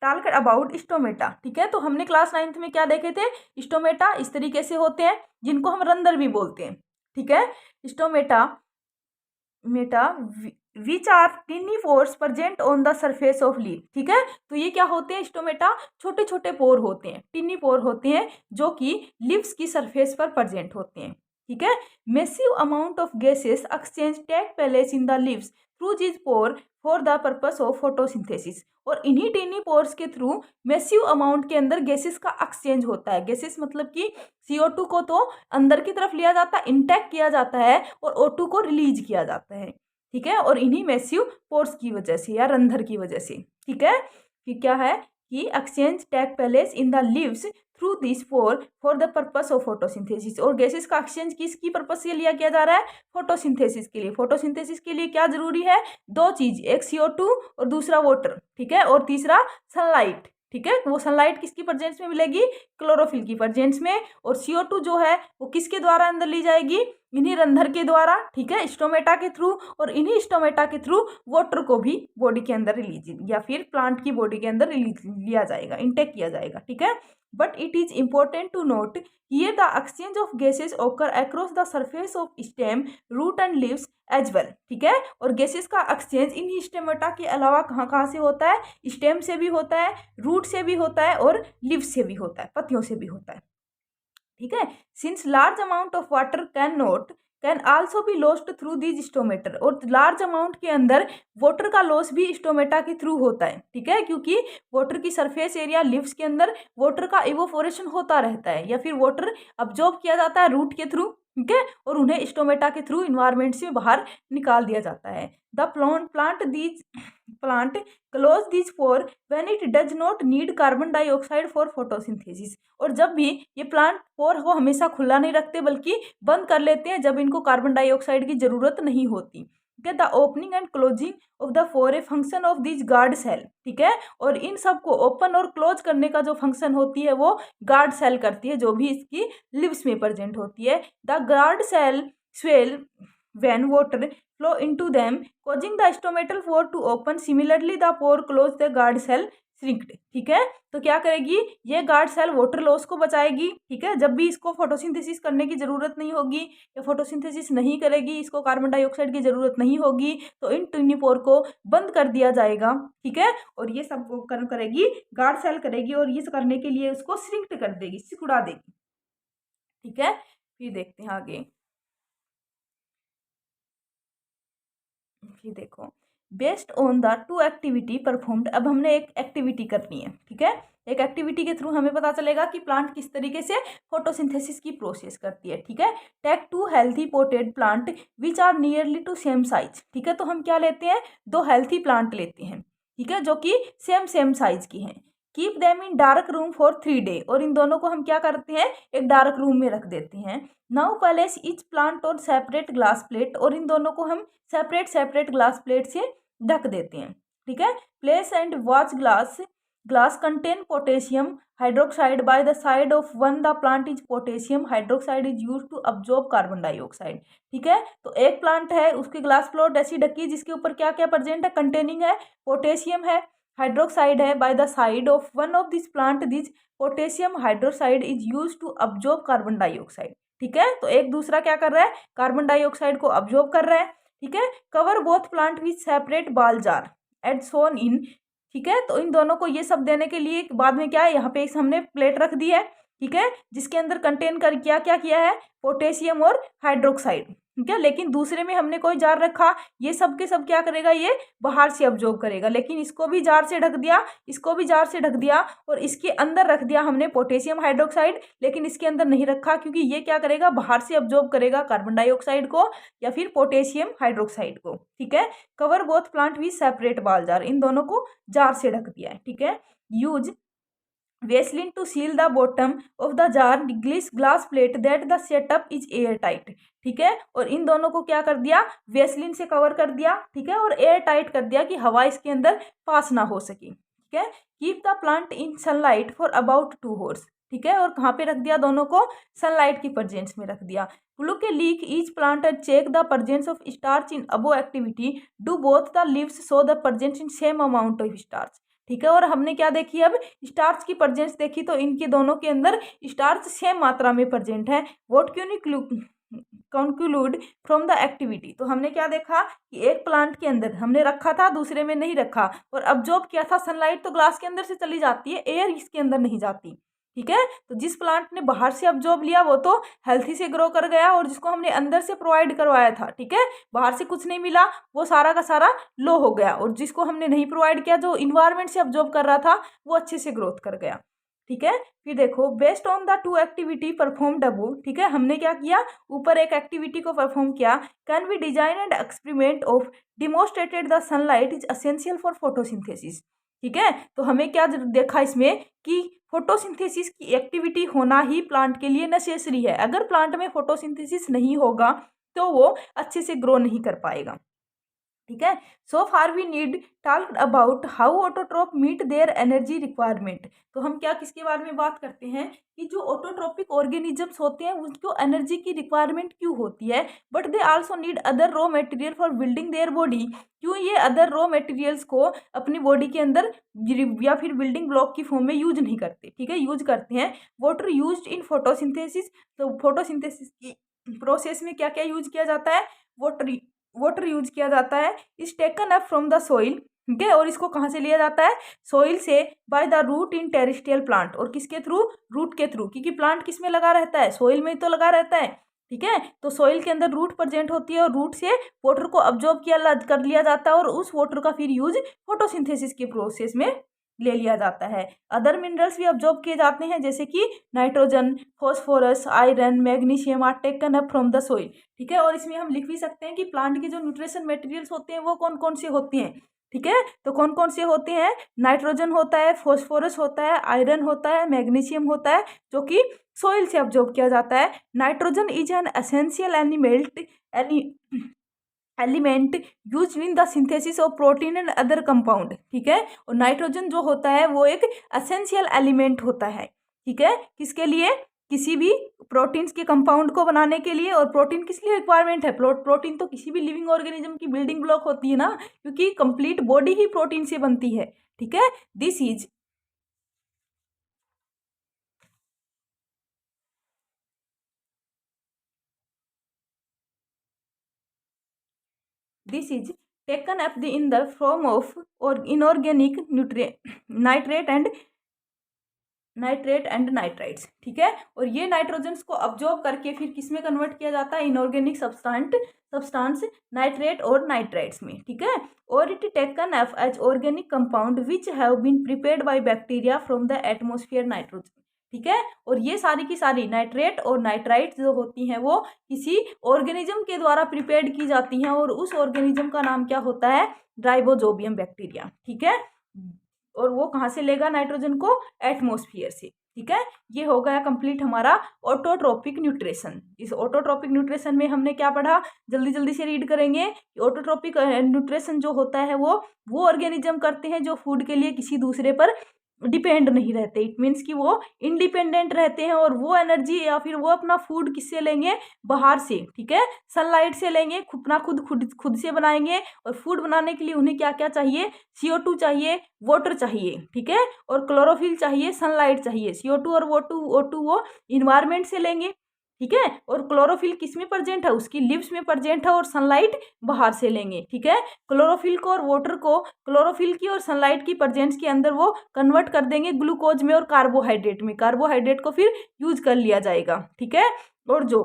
talked about stomata, ठीक है। तो हमने क्लास 9th में क्या देखे थे, स्टोमेटा इस तरीके से होते हैं जिनको हम रंध्र भी बोलते हैं, ठीक है। Stomata which are tiny pores present on the surface of leaf, ठीक है। तो ये क्या होते हैं, स्टोमेटा छोटे छोटे पोर होते हैं, टिनी पोर होते हैं जो कि लीव्स की सरफेस पर प्रेजेंट होते हैं, ठीक है। Massive amount of gases exchange take place in the leaves through this pore for the purpose of photosynthesis. और इन्हीं टिनी पोर्स के थ्रू मैसिव अमाउंट के अंदर गैसेस का एक्सचेंज होता है। गैसेस मतलब कि CO2 को तो अंदर की तरफ लिया जाता है, इंटेक किया जाता है, और O2 को रिलीज किया जाता है, ठीक है। और इन्हीं मैसिव पोर्स की वजह से या रंध्र की वजह से, ठीक है, कि क्या है कि exchange take place in the leaves through this pore for the purpose of photosynthesis. और गैसेस का एक्सचेंज किसकी पर्पस से लिया किया जा रहा है, फोटोसिंथेसिस के लिए। फोटोसिंथेसिस के लिए क्या जरूरी है, दो चीज, एक CO2 और दूसरा वाटर, ठीक है, और तीसरा सनलाइट, ठीक है। वो सनलाइट किसकी प्रेजेंस में मिलेगी, क्लोरोफिल की प्रेजेंस में। और CO2 जो है वो किसके द्वारा अंदर ली जाएगी, इन्हीं रंध्र के द्वारा, ठीक है, स्टोमेटा के थ्रू। और इन्हीं स्टोमेटा के थ्रू वाटर को भी बॉडी के अंदर रिलीज या फिर प्लांट की बॉडी के अंदर रिलीज लिया जाएगा, इंटेक किया जाएगा, ठीक है। But it is important to note here the exchange of gases occur across the surface of stem, root and leaves as well, ठीक है। और गैसेस का एक्सचेंज इन स्टेमेटा के अलावा कहाँ कहाँ से होता है, स्टेम से भी होता है, रूट से भी होता है और लीव्स से भी होता है, पत्तियों से भी होता है, ठीक है। Since large amount of water can also be lost through these stomata. और लार्ज अमाउंट के अंदर वाटर का लॉस भी स्टोमेटा के थ्रू होता है, ठीक है, क्योंकि वाटर की सरफेस एरिया लिव्स के अंदर वाटर का इवोपोरेशन होता रहता है या फिर वाटर अब्जॉर्ब किया जाता है रूट के थ्रू, ठीक है, और उन्हें स्टोमेटा के थ्रू इन्वायरमेंट से बाहर निकाल दिया जाता है। The plant close this pore when it does not need carbon dioxide for photosynthesis. और जब भी ये प्लांट पोर को हमेशा खुला नहीं रखते बल्कि बंद कर लेते हैं जब इनको कार्बन डाइऑक्साइड की जरूरत नहीं होती। The opening and closing of the pore a function of this guard cell, ठीक है। और इन सब को ओपन और क्लोज करने का जो फंक्शन होती है वो गार्ड सेल करती है, जो भी इसकी लिव्स में प्रेजेंट होती है। The guard cell swell when water flow into them causing the stomatal pore to open, similarly the pore close the guard cell shrinked, ठीक है। तो क्या करेगी ये गार्ड सेल, वाटर लॉस को बचाएगी, ठीक है, जब भी इसको फोटोसिंथेसिस करने की जरूरत नहीं होगी या फोटोसिंथेसिस नहीं करेगी, इसको कार्बन डाइऑक्साइड की जरूरत नहीं होगी, तो इन टिनी पोर को बंद कर दिया जाएगा, ठीक है। और ये सब करेगी गार्ड सेल करेगी और ये करने के लिए उसको श्रिंक्ड कर देगी, सिकुड़ा देगी, ठीक है। फिर देखते हैं आगे, फिर देखो based on the two activity performed. अब हमने एक एक्टिविटी करनी है, ठीक है, एक एक्टिविटी के थ्रू हमें पता चलेगा कि प्लांट किस तरीके से फोटोसिंथेसिस की प्रोसेस करती है, ठीक है। Take two healthy potted plant which are nearly two same size, ठीक है। तो हम क्या लेते हैं, दो हेल्थी प्लांट लेते हैं, ठीक है, जो कि सेम साइज की हैं। Keep them in dark room for 3 day. और इन दोनों को हम क्या करते हैं, एक डार्क रूम में रख देते हैं। Now place each plant on separate glass plate. और इन दोनों को हम सेपरेट ग्लास प्लेट से ढक देते हैं, ठीक है। Place and watch glass contain potassium hydroxide by the side of one. The plant is potassium hydroxide is use to absorb carbon dioxide, ठीक है। तो एक प्लांट है, उसकी ग्लास प्लेट ऐसी ढकी जिसके ऊपर क्या क्या प्रेजेंट है, कंटेनिंग है, पोटेशियम है, हाइड्रोक्साइड है। By the side of one of this plant this potassium hydroxide is use to absorb carbon dioxide, ठीक है। तो एक दूसरा क्या कर रहा है, कार्बन डाइऑक्साइड को अब्जॉर्ब कर रहा है, ठीक है। Cover both plant with separate bell jar eight सोन इन, ठीक है। तो इन दोनों को ये सब देने के लिए बाद में क्या है, यहाँ पे एक हमने प्लेट रख दी है, ठीक है, जिसके अंदर कंटेन कर क्या क्या किया है, पोटेशियम और हाइड्रोक्साइड, ठीक है। लेकिन दूसरे में हमने कोई जार रखा, ये सब के सब क्या करेगा, ये बाहर से अब्जॉर्ब करेगा। लेकिन इसको भी जार से ढक दिया, इसको भी जार से ढक दिया और इसके अंदर रख दिया हमने पोटेशियम हाइड्रोक्साइड, लेकिन इसके अंदर नहीं रखा क्योंकि ये क्या करेगा, बाहर से अब्जॉर्ब करेगा कार्बन डाइऑक्साइड को या फिर पोटेशियम हाइड्रोक्साइड को, ठीक है। Cover both plant with separate bell jar, इन दोनों को जार से ढक दिया है, ठीक है। Use vaseline to seal the bottom of the jar glass plate that the setup is air tight, ठीक है। और इन दोनों को क्या कर दिया, वेस्लिन से कवर कर दिया, ठीक है, और एयर टाइट कर दिया कि हवा इसके अंदर पास ना हो सके, ठीक है। Keep the plant in sunlight for about 2 hours, ठीक है। और कहाँ पे रख दिया, दोनों को सनलाइट की प्रेजेंस में रख दिया। Look a leaf each plant and check the presence of starch in above activity. Do both the leaves show the presence in same amount of starch, ठीक है। और हमने क्या देखी, अब स्टार्च की प्रेजेंस देखी, तो इनके दोनों के अंदर स्टार्च सेम मात्रा में प्रेजेंट है। What can you conclude from the activity. तो हमने क्या देखा कि एक प्लांट के अंदर हमने रखा था, दूसरे में नहीं रखा, और अब्जॉर्ब किया था सनलाइट तो ग्लास के अंदर से चली जाती है, एयर इसके अंदर नहीं जाती, ठीक है। तो जिस प्लांट ने बाहर से अब्जॉर्ब लिया वो तो हेल्थी से ग्रो कर गया, और जिसको हमने अंदर से प्रोवाइड करवाया था, ठीक है, बाहर से कुछ नहीं मिला, वो सारा का सारा लो हो गया। और जिसको हमने नहीं प्रोवाइड किया, जो इन्वायरमेंट से अब्जॉर्ब कर रहा था, वो अच्छे से ग्रोथ कर गया, ठीक है। फिर देखो based on the two activity perform above, ठीक है, हमने क्या किया, ऊपर एक एक्टिविटी को परफॉर्म किया। Can we design and experiment of demonstrated the sunlight is essential for photosynthesis, ठीक है। तो हमें क्या देखा इसमें कि फोटोसिंथेसिस की एक्टिविटी होना ही प्लांट के लिए नेसेसरी है। अगर प्लांट में फोटोसिंथेसिस नहीं होगा तो वो अच्छे से ग्रो नहीं कर पाएगा, ठीक है। So far we need talk about how autotroph meet their energy requirement. तो हम क्या किसके बारे में बात करते हैं कि जो ऑटोट्रॉपिक ऑर्गेनिजम्स होते हैं उनको एनर्जी की रिक्वायरमेंट क्यों होती है, but they also need other raw material for building their body. क्यों ये अदर रॉ मटेरियल्स को अपनी बॉडी के अंदर या फिर बिल्डिंग ब्लॉक की फॉर्म में यूज नहीं करते, ठीक है, यूज करते हैं। Water used in photosynthesis. तो फोटोसिंथेसिस की प्रोसेस में क्या क्या यूज किया जाता है, वाटर वाटर यूज किया जाता है। Is taken up from the soil, ठीक है, और इसको कहाँ से लिया जाता है, सोइल से, by the root in terrestrial plant, और किसके थ्रू, रूट के थ्रू, क्योंकि प्लांट किस में लगा रहता है, सोइल में तो लगा रहता है, ठीक है। तो सोइल के अंदर रूट प्रेजेंट होती है और रूट से वाटर को अब्जॉर्ब कर लिया जाता है और उस वाटर का फिर यूज फोटोसिंथेसिस के प्रोसेस में ले लिया जाता है। अदर मिनरल्स भी अब्जॉर्ब किए जाते हैं जैसे कि nitrogen, phosphorus, iron, magnesium are taken up from the soil, ठीक है। और इसमें हम लिख भी सकते हैं कि प्लांट के जो न्यूट्रिशन मटेरियल्स होते हैं वो कौन कौन से होते हैं, ठीक है। तो कौन कौन से होते हैं, नाइट्रोजन होता है, फॉस्फोरस होता है, आयरन होता है, मैग्नीशियम होता है, जो कि सोइल से अब्जॉर्ब किया जाता है। Nitrogen is an essential element use in the synthesis of protein and other compound, ठीक है। और नाइट्रोजन जो होता है वो एक एसेंशियल एलिमेंट होता है, ठीक है, किसके लिए, किसी भी प्रोटीन्स के कंपाउंड को बनाने के लिए। और प्रोटीन किस लिए रिक्वायरमेंट है, प्रोटीन तो किसी भी लिविंग ऑर्गेनिज्म की बिल्डिंग ब्लॉक होती है ना, क्योंकि कंप्लीट बॉडी ही प्रोटीन से बनती है, ठीक है। This is this is taken up in the form of or inorganic nitrate and nitrites, ठीक है। और ये नाइट्रोजन्स को अब्जॉर्ब करके फिर किस में कन्वर्ट किया जाता है, इनऑर्गेनिक सब्सटेंस नाइट्रेट और नाइट्राइट्स में, ठीक है। और it taken up as organic compound which have been prepared by bacteria from the atmosphere nitrogen, ठीक है। और ये सारी की सारी नाइट्रेट और नाइट्राइट जो होती हैं वो किसी ऑर्गेनिज्म के द्वारा प्रिपेयर्ड की जाती हैं और उस ऑर्गेनिज्म का नाम क्या होता है, राइबोजोबियम बैक्टीरिया, ठीक है। और वो कहाँ से लेगा नाइट्रोजन को, एटमोस्फियर से, ठीक है। ये हो गया कंप्लीट हमारा ऑटोट्रोपिक न्यूट्रिशन। इस ऑटोट्रोपिक न्यूट्रिशन में हमने क्या पढ़ा, जल्दी जल्दी से रीड करेंगे। ऑटोट्रोपिक न्यूट्रिशन जो होता है वो ऑर्गेनिज्म करते हैं जो फूड के लिए किसी दूसरे पर डिपेंड नहीं रहते। इट मीन्स कि वो इंडिपेंडेंट रहते हैं और वो एनर्जी या फिर वो अपना फूड किससे लेंगे, बाहर से, ठीक है, सनलाइट से लेंगे, अपना खुद से बनाएंगे। और फूड बनाने के लिए उन्हें क्या क्या चाहिए, CO2 चाहिए, वाटर चाहिए, ठीक है, और क्लोरोफिल चाहिए, सनलाइट चाहिए। CO2 और O2 वो इन्वायरमेंट से लेंगे, ठीक है। और क्लोरोफिल किस में प्रेजेंट है, उसकी लिव्स में प्रेजेंट है, और सनलाइट बाहर से लेंगे, ठीक है। क्लोरोफिल को और वाटर को क्लोरोफिल की और सनलाइट की प्रेजेंस के अंदर वो कन्वर्ट कर देंगे ग्लूकोज में और कार्बोहाइड्रेट में, कार्बोहाइड्रेट को फिर यूज कर लिया जाएगा, ठीक है। और जो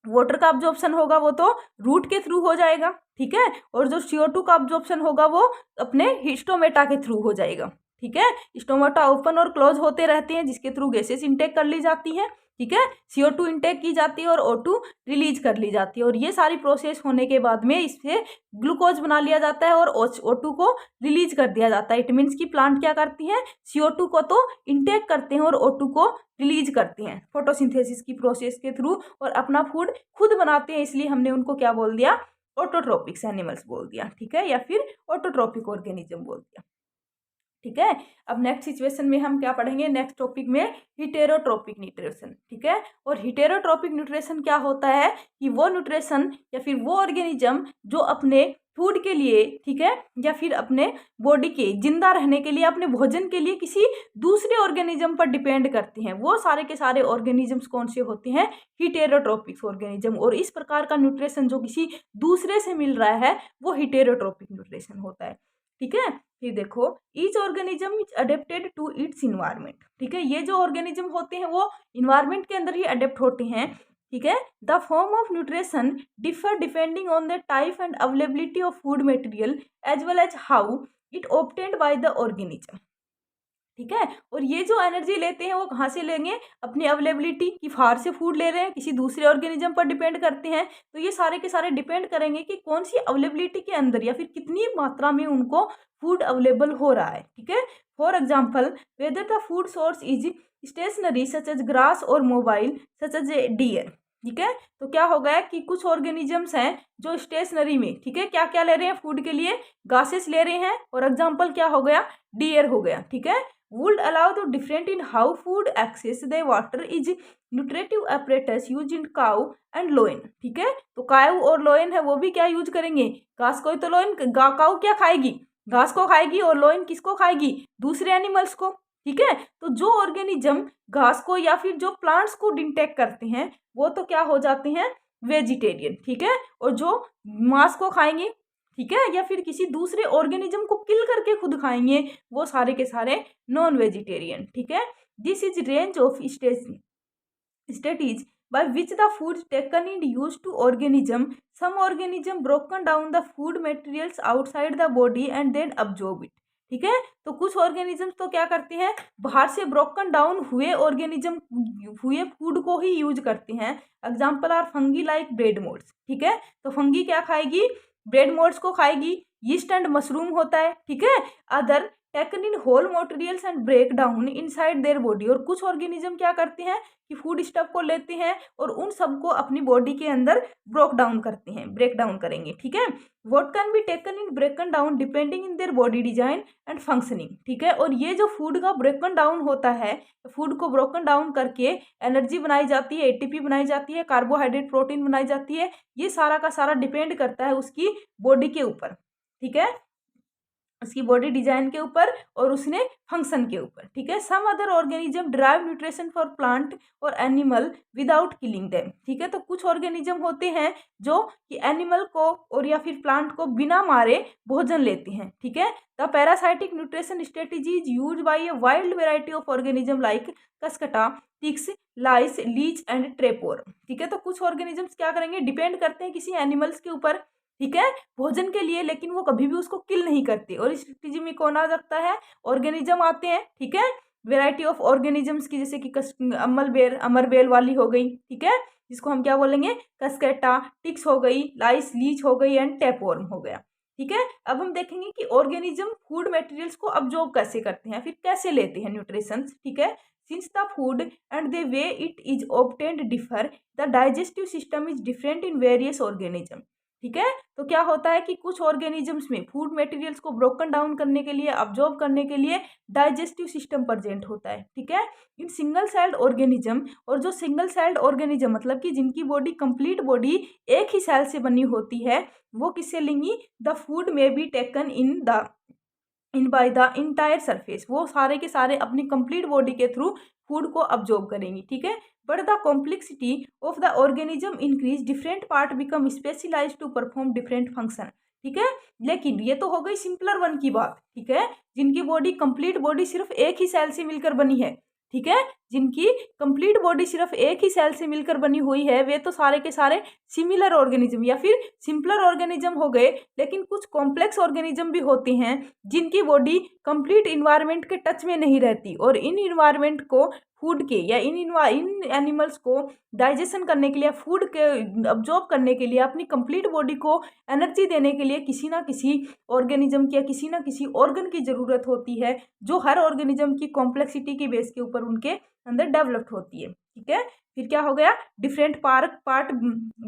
वाटर का अब्जॉर्प्शन होगा वो तो रूट के थ्रू हो जाएगा, ठीक है। और जो CO2 का अब्जॉर्प्शन होगा वो अपने हिस्टोमेटा के थ्रू हो जाएगा, ठीक है। स्टोमेटा ओपन और क्लोज होते रहते हैं जिसके थ्रू गैसेस इंटेक कर ली जाती हैं, ठीक है। CO2 इंटेक की जाती है और O2 रिलीज कर ली जाती है। और ये सारी प्रोसेस होने के बाद में इससे ग्लूकोज बना लिया जाता है और O2 को रिलीज कर दिया जाता है। इट मीन्स कि प्लांट क्या करती है, CO2 को तो इंटेक करते हैं और O2 को रिलीज करते हैं फोटोसिंथेसिस की प्रोसेस के थ्रू, और अपना फूड खुद बनाते हैं। इसलिए हमने उनको क्या बोल दिया, ऑटोट्रोपिक्स एनिमल्स बोल दिया, ठीक है, या फिर ऑटोट्रोपिक ऑर्गेनिज्म बोल दिया, ठीक है। अब नेक्स्ट सिचुएशन में हम क्या पढ़ेंगे, नेक्स्ट टॉपिक में हिटेरोट्रोपिक न्यूट्रिशन, ठीक है। और हिटेरोट्रोपिक न्यूट्रिशन क्या होता है कि वो न्यूट्रिशन या फिर वो ऑर्गेनिज्म जो अपने फूड के लिए, ठीक है, या फिर अपने बॉडी के जिंदा रहने के लिए, अपने भोजन के लिए किसी दूसरे ऑर्गेनिज्म पर डिपेंड करते हैं, वो सारे के सारे ऑर्गेनिजम्स कौन से होते हैं, हिटेरोट्रोपिक ऑर्गेनिज्म। और इस प्रकार का न्यूट्रिशन जो किसी दूसरे से मिल रहा है वो हिटेरोट्रोपिक न्यूट्रिशन होता है, ठीक है। फिर देखो, each organism is adapted to its environment, ठीक है। ये जो ऑर्गेनिज्म होते हैं वो इन्वायरमेंट के अंदर ही अडेप्ट होते हैं, ठीक है। The form of nutrition differ depending on the type and availability of food material as well as how it obtained by the organism, ठीक है। और ये जो एनर्जी लेते हैं वो कहाँ से लेंगे, अपनी अवेलेबिलिटी की फार से फूड ले रहे हैं, किसी दूसरे ऑर्गेनिज्म पर डिपेंड करते हैं। तो ये सारे के सारे डिपेंड करेंगे कि कौन सी अवेलेबिलिटी के अंदर या फिर कितनी मात्रा में उनको फूड अवेलेबल हो रहा है, ठीक है। For example, whether the food source is stationary such as grass और mobile such as a deer, ठीक है। तो क्या हो गया कि कुछ ऑर्गेनिजम्स हैं जो स्टेशनरी में, ठीक है, क्या क्या ले रहे हैं फूड के लिए, गासेस ले रहे हैं, और एग्जाम्पल क्या हो गया, डियर हो गया, ठीक है। Would allow the different in how food access the water is nutritive apparatus use in cow and lion, ठीक है। तो काउ और लोइन है वो भी क्या यूज करेंगे, घास को ही, तो लोइन काउ क्या खाएगी, घास को खाएगी, और लोइन किसको खाएगी, दूसरे एनिमल्स को, ठीक है। तो जो ऑर्गेनिज्म घास को या फिर जो प्लांट्स को इंटेक करते हैं वो तो क्या हो जाते हैं, वेजिटेरियन, ठीक है। और जो मांस को खाएंगे, ठीक है, या फिर किसी दूसरे ऑर्गेनिज्म को किल करके खुद खाएंगे, वो सारे के सारे नॉन वेजिटेरियन, ठीक है। This is range of strategies by which the food taken and used to organism. Some organism broken down the food materials outside the body and then absorb it, ठीक है। तो कुछ ऑर्गेनिजम्स तो क्या करते हैं, बाहर से ब्रोकन डाउन हुए ऑर्गेनिज्म हुए फूड को ही यूज करते हैं। Example are fungi like bread moulds, ठीक है। तो फंगी क्या खाएगी, ब्रेड मोड्स को खाएगी। यीस्ट एंड मशरूम होता है, ठीक है। Other taken in whole materials and break down inside their body, और कुछ ऑर्गेनिज्म क्या करते हैं कि फूड स्टफ को लेते हैं और उन सबको अपनी बॉडी के अंदर ब्रोक डाउन करते हैं, ब्रेक डाउन करेंगे, ठीक है। What can be taken in ब्रेकन down depending in their body design and functioning, ठीक है। और ये जो फूड का ब्रेकन डाउन होता है, फूड को ब्रोकन डाउन करके एनर्जी बनाई जाती है, एटीपी बनाई जाती है, कार्बोहाइड्रेट प्रोटीन बनाई जाती है, ये सारा का सारा डिपेंड करता है उसकी बॉडी के ऊपर, ठीक है, उसकी बॉडी डिजाइन के ऊपर और उसने फंक्शन के ऊपर, ठीक है। Some other organism drive nutrition for plant और एनिमल विदाउट किलिंग देम, ठीक है। तो कुछ ऑर्गेनिज्म होते हैं जो कि एनिमल को और या फिर प्लांट को बिना मारे भोजन लेते हैं, ठीक है। The parasitic nutrition strategy is use by a wild variety of organism like cuscuta, ticks, lice, leech and tapeworm, ठीक है। तो कुछ ऑर्गेनिजम्स क्या करेंगे, डिपेंड करते हैं किसी एनिमल्स के ऊपर, ठीक है, भोजन के लिए, लेकिन वो कभी भी उसको किल नहीं करते। और इस स्ट्रेटेजी में कौन आ सकता है, ऑर्गेनिज्म आते हैं, ठीक है। वेराइटी ऑफ ऑर्गेनिजम्स की, जैसे कि अमरबेल वाली हो गई, ठीक है, जिसको हम क्या बोलेंगे, कस्केटा, टिक्स हो गई, लाइस, लीच हो गई एंड टैपवर्म हो गया, ठीक है। अब हम देखेंगे कि ऑर्गेनिज्म फूड मटेरियल्स को अब्जॉर्ब कैसे करते हैं, फिर कैसे लेते हैं न्यूट्रिशंस, ठीक है। Since the food and the way it is obtained differ, the digestive system is different in various organism, ठीक है। तो क्या होता है कि कुछ ऑर्गेनिजम्स में फूड मटेरियल्स को ब्रोकन डाउन करने के लिए, अब्जॉर्ब करने के लिए डाइजेस्टिव सिस्टम प्रेजेंट होता है, ठीक है। इन सिंगल सेल्ड ऑर्गेनिज्म, और जो सिंगल सेल्ड ऑर्गेनिज्म मतलब कि जिनकी बॉडी कंप्लीट बॉडी एक ही सेल से बनी होती है, वो किससे लेंगी, the food may be taken in by the entire surface, वो सारे के सारे अपनी कंप्लीट बॉडी के थ्रू फूड को अब्जॉर्ब करेंगी, ठीक है। But the complexity of the organism increase, different part become specialise to perform different function, ठीक है। लेकिन ये तो हो गई सिंपलर वन की बात, ठीक है, जिनकी बॉडी कंप्लीट बॉडी सिर्फ एक ही सेल से मिलकर बनी है, ठीक है, जिनकी कंप्लीट बॉडी सिर्फ एक ही सेल से मिलकर बनी हुई है, वे तो सारे के सारे सिमिलर ऑर्गेनिज्म या फिर सिंपलर ऑर्गेनिज्म हो गए। लेकिन कुछ कॉम्प्लेक्स ऑर्गेनिज्म भी होते हैं जिनकी बॉडी कंप्लीट इन्वायरमेंट के टच में नहीं रहती, और इन इन्वायरमेंट को फूड के या इन एनिमल्स को डाइजेशन करने के लिए, फूड के अब्जॉर्ब करने के लिए, अपनी कंप्लीट बॉडी को एनर्जी देने के लिए किसी ना किसी ऑर्गेनिज्म की या किसी ना किसी ऑर्गन की ज़रूरत होती है, जो हर ऑर्गेनिज्म की कॉम्प्लेक्सिटी की बेस के ऊपर उनके अंदर डेवलप्ड होती है, ठीक है। फिर क्या हो गया, डिफरेंट पार्ट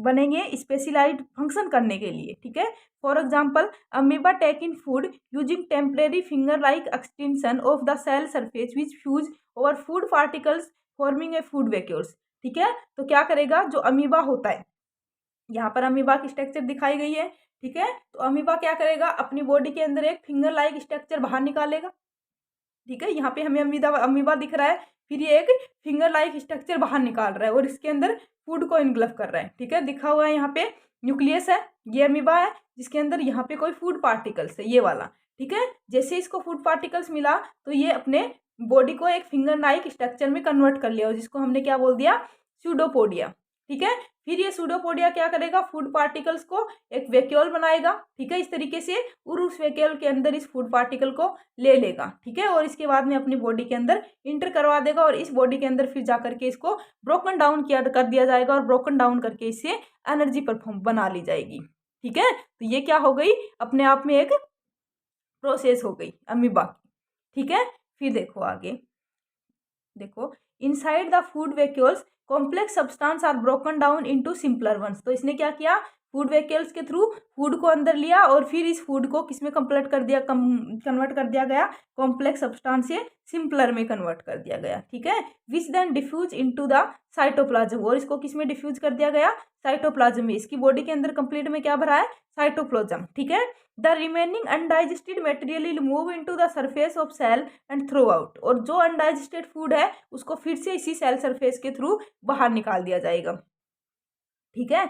बनेंगे स्पेशलाइज्ड फंक्शन करने के लिए, ठीक है। For example amoeba take in food using temporary finger like extension of the cell surface which fuse over food particles forming a food vacuoles, ठीक है। तो क्या करेगा, जो अमीबा होता है, यहाँ पर अमीबा की स्ट्रक्चर दिखाई गई है, ठीक है। तो अमीबा क्या करेगा, अपनी बॉडी के अंदर एक फिंगर लाइक स्ट्रक्चर बाहर निकालेगा, ठीक है। यहाँ पे हमें अमीबा दिख रहा है, फिर ये एक फिंगर लाइक स्ट्रक्चर बाहर निकाल रहा है और इसके अंदर फूड को इनग्लफ कर रहा है, ठीक है। दिखा हुआ है यहाँ पे न्यूक्लियस है, ये अमीबा है जिसके अंदर यहाँ पे कोई फूड पार्टिकल्स है, ये वाला, ठीक है। जैसे इसको फूड पार्टिकल्स मिला तो ये अपने बॉडी को एक फिंगर लाइक स्ट्रक्चर में कन्वर्ट कर लिया, और जिसको हमने क्या बोल दिया, स्यूडोपोडिया, ठीक है। फिर ये सूडोपोडिया क्या करेगा, फूड पार्टिकल्स को एक वैक्यूल बनाएगा, ठीक है, इस तरीके से, और उस वैक्यूल के अंदर इस फूड पार्टिकल को ले लेगा, ठीक है, और इसके बाद में अपनी बॉडी के अंदर इंटर करवा देगा, और इस बॉडी के अंदर फिर जा करके इसको ब्रोकन डाउन कर दिया जाएगा, और ब्रोकन डाउन करके इससे एनर्जी परफॉर्म बना ली जाएगी, ठीक है। तो ये क्या हो गई, अपने आप में एक प्रोसेस हो गई अमीबा की, ठीक है। फिर देखो आगे, देखो inside the food vacuoles complex substance are broken down into simpler ones. तो इसने क्या किया, फूड वैक्यूल्स के थ्रू फूड को अंदर लिया और फिर इस फूड को किसमें कन्वर्ट कर दिया गया, कॉम्प्लेक्स सब्सटेंस से सिंपलर में कन्वर्ट कर दिया गया। ठीक है, which then diffuse into the cytoplasm, और इसको किसमें डिफ्यूज कर दिया गया, साइटोप्लाज्म में। इसकी बॉडी के अंदर कंप्लीट में क्या भरा है, साइटोप्लाज्म। ठीक है, the remaining undigested material will move into the surface of cell and throw out, और जो अनडाइजेस्टेड फूड है उसको फिर से इसी सेल सरफेस के थ्रू बाहर निकाल दिया जाएगा। ठीक है,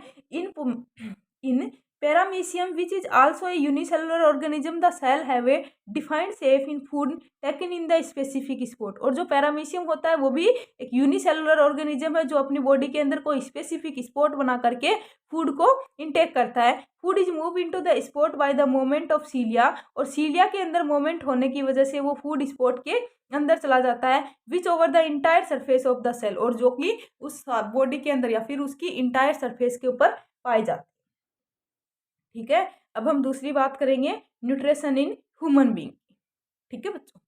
in paramecium which is also a unicellular organism the cell have a defined shape in food taken in the specific spot. और जो पैरामीशियम होता है वो भी एक यूनिसेलुलर ऑर्गेनिज्म है जो अपनी बॉडी के अंदर कोई स्पेसिफिक स्पॉट बना करके फूड को इनटेक करता है। Food is move into the spot by the moment of सीलिया, और सीलिया के अंदर मोमेंट होने की वजह से वो फूड स्पॉट के अंदर चला जाता है, which over the entire surface of the cell, और जो कि उस बॉडी के अंदर या फिर उसकी इंटायर सरफेस के ऊपर पाए जाते हैं। ठीक है, अब हम दूसरी बात करेंगे न्यूट्रिशन इन ह्यूमन बीइंग। ठीक है बच्चों,